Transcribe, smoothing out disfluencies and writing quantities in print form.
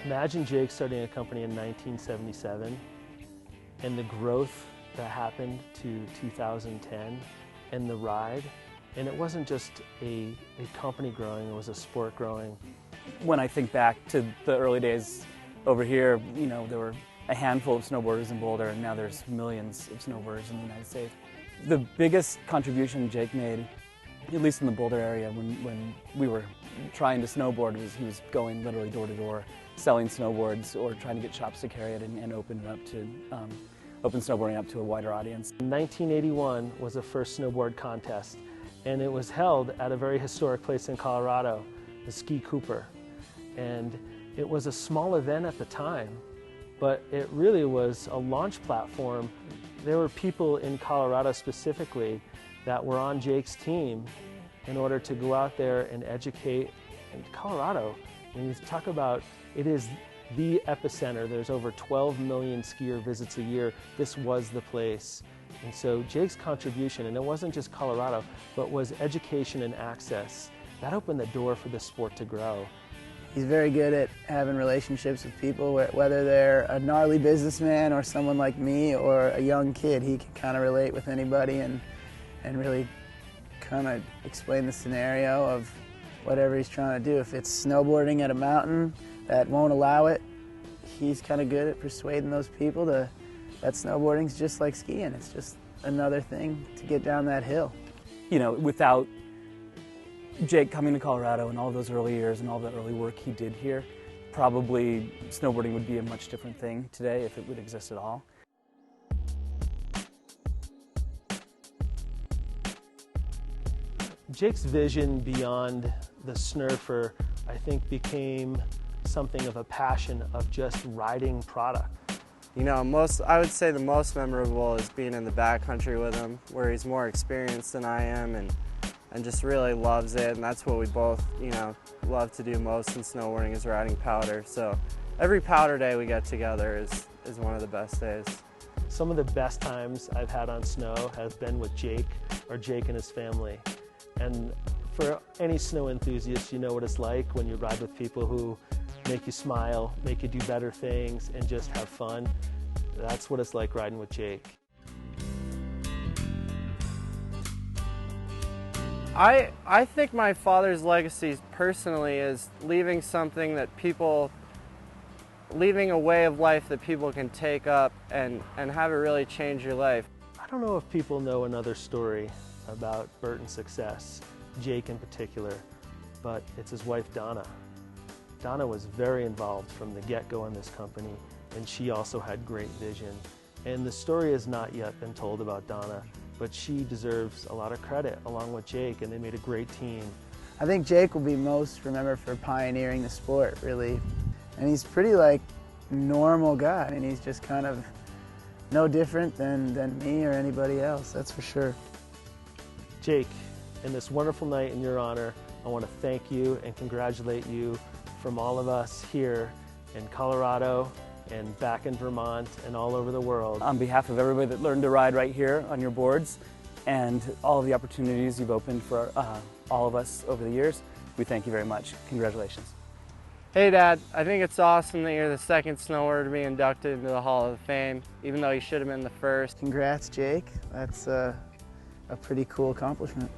Imagine Jake starting a company in 1977 and the growth that happened to 2010 and the ride. And it wasn't just a company growing, it was a sport growing. When I think back to the early days over here, you know, there were a handful of snowboarders in Boulder, and now there's millions of snowboarders in the United States. The biggest contribution Jake made, at least in the Boulder area, when we were trying to snowboard, was he was going literally door to door, selling snowboards or trying to get shops to carry it and open it up to open snowboarding up to a wider audience. 1981 was the first snowboard contest, and it was held at a very historic place in Colorado, the Ski Cooper. And it was a small event at the time, but it really was a launch platform. There were people in Colorado specifically that were on Jake's team in order to go out there and educate. And Colorado, when you talk about, it is the epicenter. There's over 12 million skier visits a year. This was the place. And so Jake's contribution, and it wasn't just Colorado, but was education and access. That opened the door for the sport to grow. He's very good at having relationships with people, whether they're a gnarly businessman or someone like me or a young kid. He can kind of relate with anybody and really kind of explain the scenario of whatever he's trying to do. If it's snowboarding at a mountain that won't allow it, he's kind of good at persuading those people that snowboarding's just like skiing. It's just another thing to get down that hill. You know, without Jake coming to Colorado and all those early years and all the early work he did here, probably snowboarding would be a much different thing today, if it would exist at all. Jake's vision beyond the snurfer, I think, became something of a passion of just riding product. You know, I would say the most memorable is being in the backcountry with him, where he's more experienced than I am and just really loves it, and that's what we both, you know, love to do most in snowboarding is riding powder. So every powder day we get together is one of the best days. Some of the best times I've had on snow has been with Jake or Jake and his family. And for any snow enthusiast, you know what it's like when you ride with people who make you smile, make you do better things, and just have fun. That's what it's like riding with Jake. I think my father's legacy personally is leaving something that leaving a way of life that people can take up and have it really change your life. I don't know if people know another story about Burton's success, Jake in particular, but it's his wife Donna. Donna was very involved from the get-go in this company, and she also had great vision. And the story has not yet been told about Donna, but she deserves a lot of credit along with Jake, and they made a great team. I think Jake will be most remembered for pioneering the sport, really. And he's pretty like normal guy, and he's just kind of no different than me or anybody else, that's for sure. Jake, in this wonderful night in your honor, I want to thank you and congratulate you from all of us here in Colorado and back in Vermont and all over the world. On behalf of everybody that learned to ride right here on your boards and all of the opportunities you've opened for all of us over the years, we thank you very much. Congratulations. Hey Dad, I think it's awesome that you're the second snowboarder to be inducted into the Hall of Fame, even though you should have been the first. Congrats, Jake. That's a pretty cool accomplishment.